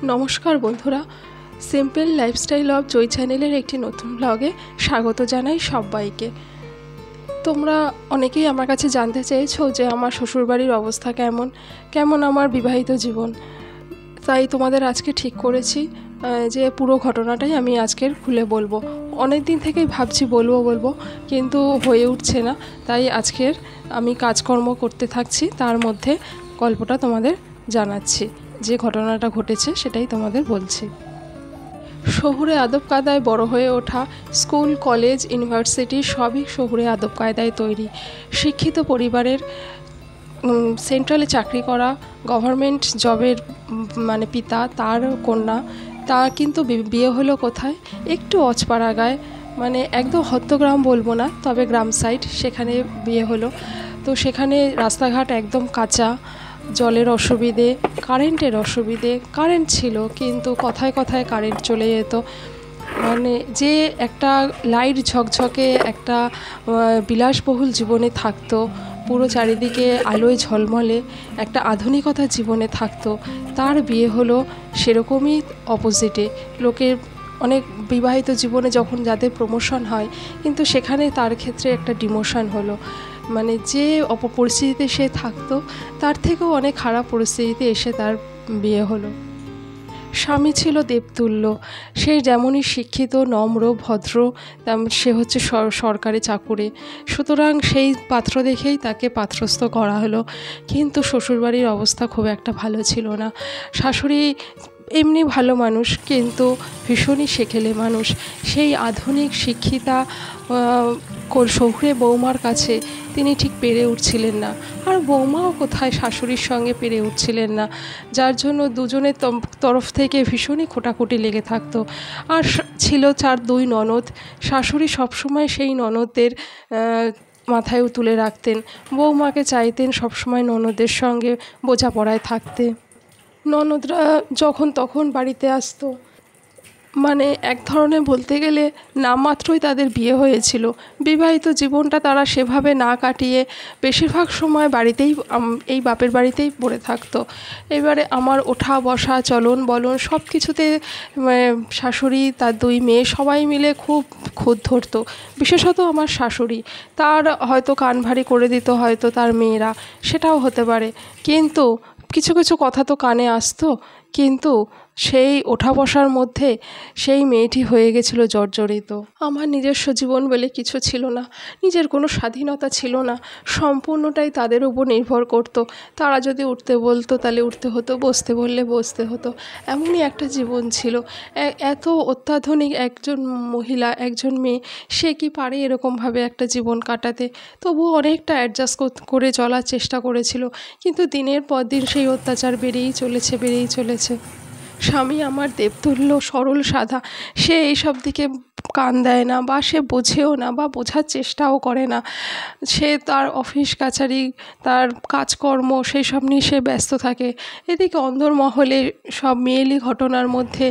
নমস্কার বন্ধুরা, simple lifestyle of joy চ্যানেলের একটি নতুন ব্লগে স্বাগত জানাই সবাইকে। তোমরা অনেকেই আমার কাছে জানতে চেয়েছো যে আমার শ্বশুরবাড়ির অবস্থা কেমন আমার বিবাহিত জীবন। তাই তোমাদের আজকে ঠিক করেছি যে পুরো ঘটনাটাই আমি আজকের খুলে বলবো। অনেক দিন থেকেই ভাবছি বলবো কিন্তু হয়ে উঠছে না, তাই আজকের আমি কাজকর্ম করতে থাকছি, তার মধ্যে গল্পটা তোমাদের জানাচ্ছি। যে ঘটনাটা ঘটেছে সেটাই তোমাদের বলছি। শহুরে আদব কায়দায় বড় হয়ে ওঠা, স্কুল, কলেজ, ইউনিভার্সিটি সবই শহুরে আদব কায়দায় তৈরি। শিক্ষিত পরিবারের, সেন্ট্রালে চাকরি করা, গভর্নমেন্ট জবের পিতা, তার কন্যা। তা কিন্তু বিয়ে হলো কোথায়? একটু অচপাড়া গায়ে, একদম হত্তগ্রাম বলবো না, তবে গ্রাম সাইড, সেখানে বিয়ে হলো। তো সেখানে রাস্তাঘাট একদম কাঁচা, জলের অসুবিধে, কারেন্টের অসুবিধে। কারেন্ট ছিল কিন্তু কথায় কথায় কারেন্ট চলে যেত। যে একটা লাইট ঝকঝকে একটা বিলাসবহুল জীবনে থাকতো, পুরো চারিদিকে আলোয় ঝলমলে একটা আধুনিকতা জীবনে থাকতো, তার বিয়ে হলো সেরকমই অপোজিটে। লোকের অনেক বিবাহিত জীবনে যখন যাদের প্রমোশন হয়, কিন্তু সেখানে তার ক্ষেত্রে একটা ডিমোশন হলো। যে পরিস্থিতিতে সে থাকতো তার থেকেও অনেক খারাপ পরিস্থিতিতে এসে তার বিয়ে হলো। স্বামী ছিল দেবতুল্য, সে যেমনই শিক্ষিত, নম্র, ভদ্র, সে হচ্ছে সরকারি চাকুরে। সুতরাং সেই পাত্র দেখেই তাকে পাত্রস্থ করা হলো। কিন্তু শ্বশুরবাড়ির অবস্থা খুব একটা ভালো ছিল না। শাশুড়ি এমনি ভালো মানুষ, কিন্তু ভীষণই সেকেলে মানুষ। সেই আধুনিক শিক্ষিতা শহুরে বৌমার কাছে তিনি ঠিক পেরে উঠছিলেন না, আর বৌমাও কোথায় শাশুড়ির সঙ্গে পেরে উঠছিলেন না, যার জন্য দুজনের তরফ থেকে ভীষণই খোটাখুটি লেগে থাকতো। আর ছিল দুই ননদ। শাশুড়ি সবসময় সেই ননদদের মাথায়ও তুলে রাখতেন, বৌমাকে চাইতেন সবসময় ননদের সঙ্গে বোঝাপড়ায় থাকতে। ননদরা যখন তখন বাড়িতে আসতো, এক ধরনের বলতে গেলে নামমাত্রই তাদের বিয়ে হয়েছিল। বিবাহিত জীবনটা তারা সেভাবে না কাটিয়ে বেশিরভাগ সময় বাড়িতেই, এই বাপের বাড়িতেই পড়ে থাকতো। এবারে আমার ওঠা বসা, চলন বলন সব কিছুতে শাশুড়ি, তার দুই মেয়ে সবাই মিলে খুব খুঁত ধরতো। বিশেষত আমার শাশুড়ি, তার হয়তো কান ভারী করে দিত হয়তো তার মেয়েরা, সেটাও হতে পারে। কিন্তু কিছু কিছু কথা তো কানে আসতো। কিন্তু সেই ওঠা বসার মধ্যে সেই মেয়েটি হয়ে গেছিল জর্জরিত। আমার নিজস্ব জীবন বলে কিছু ছিল না, নিজের কোনো স্বাধীনতা ছিল না, সম্পূর্ণটাই তাদের উপর নির্ভর করত। তারা যদি উঠতে বলতো তাহলে উঠতে হতো, বসতে বললে বসতে হতো। এমনই একটা জীবন ছিল। এত অত্যাধুনিক একজন মহিলা, একজন মেয়ে, সে কি পারে এরকমভাবে একটা জীবন কাটাতে? তবুও অনেকটা অ্যাডজাস্ট করে চলার চেষ্টা করেছিল, কিন্তু দিনের পর দিন সেই অত্যাচার বেড়েই চলেছে। স্বামী আমার দেবতুল্য, সরল সাদা, সে এইসব দিকে কান দেয় না, বা সে বোঝেও না, বা বোঝার চেষ্টাও করে না। সে তার অফিস কাছারি, তার কাজকর্ম, সেই সব নিয়ে সে ব্যস্ত থাকে। এদিকে অন্দরমহলে সব মেয়েলি ঘটনার মধ্যে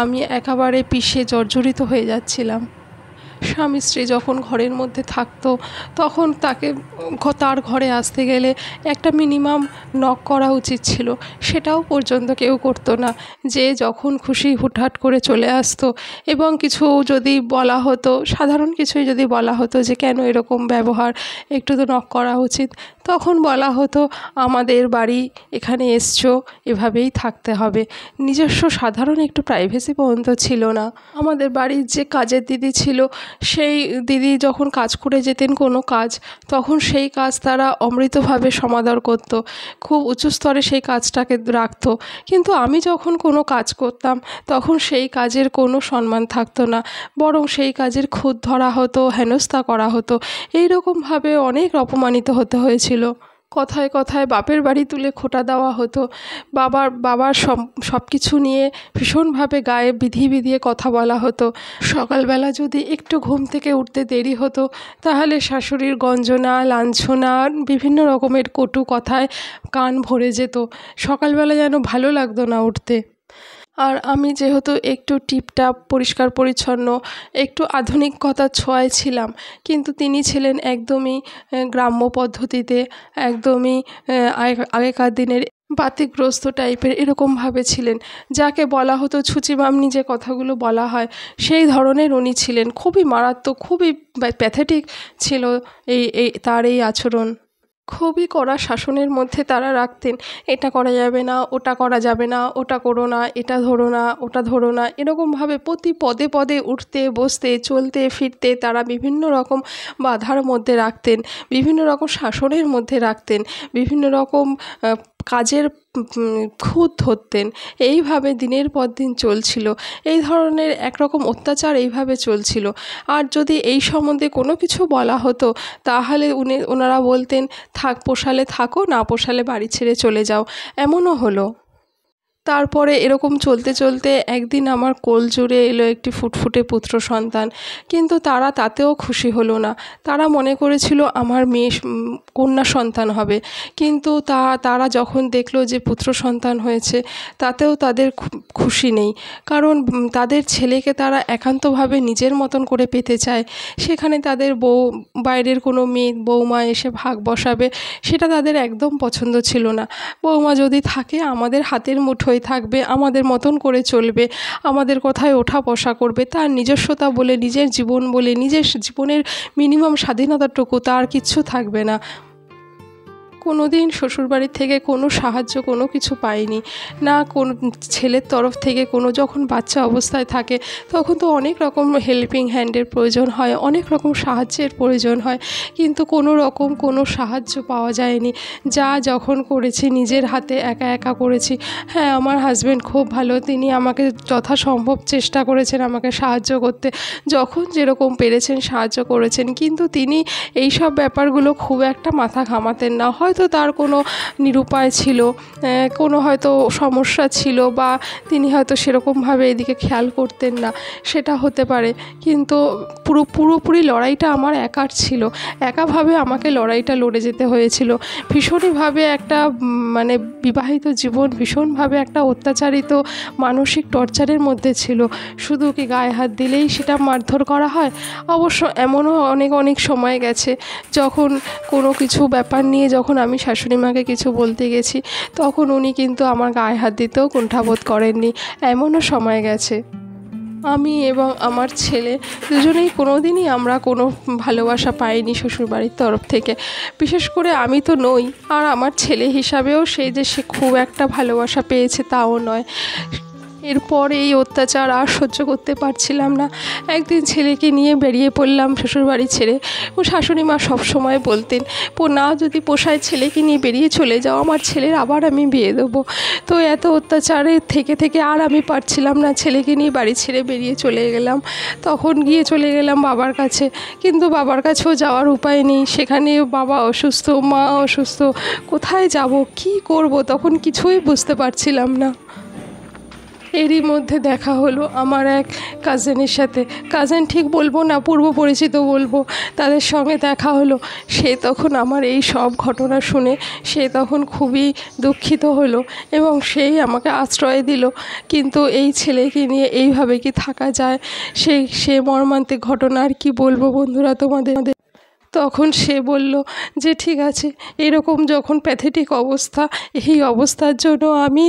আমি একেবারে পিষে জর্জরিত হয়ে যাচ্ছিলাম। স্বামী স্ত্রী যখন ঘরের মধ্যে থাকতো, তখন তার ঘরে আসতে গেলে একটা মিনিমাম নক করা উচিত ছিল, সেটাও পর্যন্ত কেউ করতো না। যে যখন খুশি হুটহাট করে চলে আসতো, এবং কিছু যদি বলা হতো, সাধারণ কিছুই যদি বলা হতো যে কেন এরকম ব্যবহার, একটু তো নক করা উচিত, তখন বলা হতো আমাদের বাড়ি, এখানে এসছো, এভাবেই থাকতে হবে। নিজস্ব সাধারণ একটু প্রাইভেসি পর্যন্ত ছিল না। আমাদের বাড়ির যে কাজের দিদি ছিল, সেই দিদি যখন কাজ করে যেতেন কোনো কাজ, তখন সেই কাজ তারা অমৃতভাবে সমাদর করতো, খুব উঁচু স্তরে সেই কাজটাকে রাখতো। কিন্তু আমি যখন কোনো কাজ করতাম, তখন সেই কাজের কোনো সম্মান থাকতো না, বরং সেই কাজের খুঁত ধরা হতো, হেনস্থা করা হতো। এইরকমভাবে অনেক অপমানিত হতে হয়েছিল। কথায় কথায় বাপের বাড়ি তুলে খোঁটা দেওয়া হতো। বাবার সব কিছু নিয়ে ভীষণভাবে গায়ে বিধিয়ে কথা বলা হতো। সকালবেলা যদি একটু ঘুম থেকে উঠতে দেরি হতো, তাহলে শাশুড়ির গঞ্জনা, লাঞ্ছনা, বিভিন্ন রকমের কটু কথায় কান ভরে যেত। সকালবেলা যেন ভালো লাগতো না উঠতে। আর আমি যেহেতু একটু টিপটাপ, পরিষ্কার পরিচ্ছন্ন, একটু আধুনিকতার ছোঁয়ায় ছিলাম, কিন্তু তিনি ছিলেন একদমই গ্রাম্য পদ্ধতিতে, একদমই আগেকার দিনের বাতিগ্রস্ত টাইপের এরকমভাবে ছিলেন, যাকে বলা হতো ছুচিমামনি যে কথাগুলো বলা হয় সেই ধরনের উনি ছিলেন। খুবই মারাত্মক, খুবই প্যাথেটিক ছিল তার এই আচরণ। খুবই কড়া শাসনের মধ্যে তারা রাখতেন। এটা করা যাবে না, ওটা করা যাবে না, ওটা করো না, এটা ধরো না, ওটা ধরো না, এরকমভাবে প্রতি পদে পদে উঠতে বসতে চলতে ফিরতে তারা বিভিন্ন রকম বাধার মধ্যে রাখতেন, বিভিন্ন রকম শাসনের মধ্যে রাখতেন, বিভিন্ন রকম কাজের খুঁত ধরতেন। এইভাবে দিনের পর দিন চলছিল। এই ধরনের একরকম অত্যাচার এইভাবে চলছিল। আর যদি এই সম্বন্ধে কোনো কিছু বলা হতো তাহলে ওনারা বলতেন, থাক, পোষালে থাকো, না পোষালে বাড়ি ছেড়ে চলে যাও। এমনও হলো। তারপরে এরকম চলতে চলতে একদিন আমার কোল জুড়ে এলো একটি ফুটফুটে পুত্র সন্তান। কিন্তু তারা তাতেও খুশি হলো না। তারা মনে করেছিল আমার মেয়ে কন্যা সন্তান হবে। কিন্তু তারা যখন দেখলো যে পুত্র সন্তান হয়েছে তাতেও তাদের খুশি নেই। কারণ তাদের ছেলেকে তারা একান্তভাবে নিজের মতন করে পেতে চায়। সেখানে তাদের বাইরের কোনো মেয়ে বৌমা এসে ভাগ বসাবে সেটা তাদের একদম পছন্দ ছিল না। বৌমা যদি থাকে আমাদের হাতের মুঠোয় থাকবে, আমাদের মতন করে চলবে, আমাদের কথায় ওঠা বসা করবে, তার নিজস্বতা বলে, নিজের জীবন বলে, নিজের জীবনের মিনিমাম স্বাধীনতাটুকু তার কিচ্ছু থাকবে না। কোনো দিন শ্বশুরবাড়ির থেকে কোনো সাহায্য কোনো কিছু পাইনি, না কোনো ছেলের তরফ থেকে কোনো। যখন বাচ্চা অবস্থায় থাকে তখন তো অনেক রকম হেল্পিং হ্যান্ডের প্রয়োজন হয়, অনেক রকম সাহায্যের প্রয়োজন হয়, কিন্তু কোনো রকম কোনো সাহায্য পাওয়া যায়নি। যা যখন করেছি নিজের হাতে একা একা করেছি। হ্যাঁ, আমার হাজব্যান্ড খুব ভালো, তিনি আমাকে যথাসম্ভব চেষ্টা করেছেন আমাকে সাহায্য করতে, যখন যেরকম পেরেছেন সাহায্য করেছেন, কিন্তু তিনি এই সব ব্যাপারগুলো খুব একটা মাথা ঘামাতেন না। হয়তো তার কোনো নিরুপায় ছিল, কোনো হয়তো সমস্যা ছিল, বা তিনি হয়তো সেরকমভাবে এদিকে খেয়াল করতেন না, সেটা হতে পারে। কিন্তু পুরোপুরি লড়াইটা আমার একার ছিল। একাভাবে আমাকে লড়াইটা লড়ে যেতে হয়েছিল। ভীষণভাবে একটা মানে বিবাহিত জীবন ভীষণভাবে একটা অত্যাচারিত মানসিক টর্চারের মধ্যে ছিল। শুধু কি গায়ে হাত দিলেই সেটা মারধর করা হয়? অবশ্য এমনও অনেক সময় গেছে যখন কোনো কিছু ব্যাপার নিয়ে যখন আমি শাশুড়ি মাকে কিছু বলতে গেছি তখন উনি কিন্তু আমার গায়ে হাত দিতেও কুণ্ঠাবোধ করেননি। এমনও সময় গেছে। আমি এবং আমার ছেলে দুজনেই কোনো দিনই আমরা কোনো ভালোবাসা পাইনি শ্বশুরবাড়ির তরফ থেকে। বিশেষ করে আমি তো নই, আর আমার ছেলে হিসাবেও সে খুব একটা ভালোবাসা পেয়েছে তাও নয়। এরপর এই অত্যাচার আর সহ্য করতে পারছিলাম না। একদিন ছেলেকে নিয়ে বেরিয়ে পড়লাম শ্বশুরবাড়ি ছেড়ে। ও শাশুড়ি মা সবসময় বলতেন, না যদি পোষায় ছেলেকে নিয়ে বেরিয়ে চলে যাও, আমার ছেলের আবার আমি বিয়ে দেবো। তো এত অত্যাচারে থেকে আর আমি পারছিলাম না, ছেলেকে নিয়ে বাড়ি ছেড়ে বেরিয়ে চলে গেলাম। তখন গিয়ে চলে গেলাম বাবার কাছে, কিন্তু বাবার কাছেও যাওয়ার উপায় নেই। সেখানে বাবা অসুস্থ, মা অসুস্থ, কোথায় যাব, কি করব, তখন কিছুই বুঝতে পারছিলাম না। এরই মধ্যে দেখা হলো আমার এক কাজিনের সাথে। কাজিন ঠিক বলবো না, পূর্ব পরিচিত বলবো। তাদের সঙ্গে দেখা হলো। সে তখন আমার এই সব ঘটনা শুনে সে তখন খুবই দুঃখিত হলো এবং সেই আমাকে আশ্রয় দিল। কিন্তু এই ছেলেকে নিয়ে এইভাবে কি থাকা যায়? সে মর্মান্তিক ঘটনা আর কি বলবো বন্ধুরা তোমাদের। তখন সে বলল যে ঠিক আছে, এরকম যখন প্যাথেটিক অবস্থা, এই অবস্থার জন্য আমি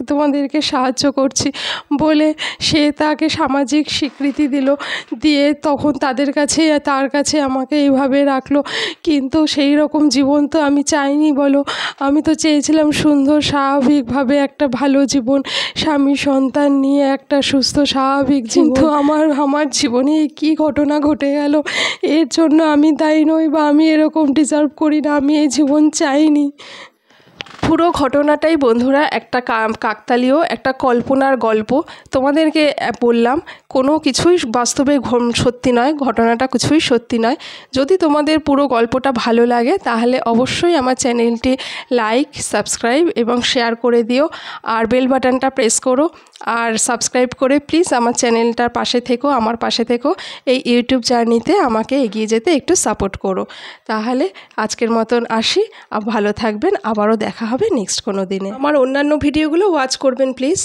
তোমাদেরকে সাহায্য করছি বলে সে তাকে সামাজিক স্বীকৃতি দিয়ে তখন তার কাছে আমাকে এইভাবে রাখলো। কিন্তু সেই রকম জীবন তো আমি চাইনি বলো। আমি তো চেয়েছিলাম সুন্দর স্বাভাবিকভাবে একটা ভালো জীবন, স্বামী সন্তান নিয়ে একটা সুস্থ স্বাভাবিক জীবন। কিন্তু আমার জীবনে কী ঘটনা ঘটে গেল, এর জন্য আমি দায়ী নই, বা আমি এরকম ডিজার্ভ করি না, আমি এই জীবন চাইনি। পুরো ঘটনাটাই বন্ধুরা একটা কাকতালীয় একটা কল্পনার গল্প। তোমাদেরকে বললাম, কোনো কিছুই বাস্তবে সত্যি নয়, ঘটনাটা কিছুই সত্যি নয়। যদি তোমাদের পুরো গল্পটা ভালো লাগে তাহলে অবশ্যই আমার চ্যানেলটি লাইক, সাবস্ক্রাইব এবং শেয়ার করে দিও, আর বেল বাটনটা প্রেস করো, আর সাবস্ক্রাইব করে প্লিজ আমার চ্যানেলটার পাশে থেকো, আমার পাশে থেকো। এই ইউটিউব জার্নিতে আমাকে এগিয়ে যেতে একটু সাপোর্ট করো। তাহলে আজকের মতন আসি, ভালো থাকবেন, আবারও দেখা হবে নেক্সট কোনো দিনে। আমার অন্যান্য ভিডিওগুলো ওয়াচ করবেন প্লিজ।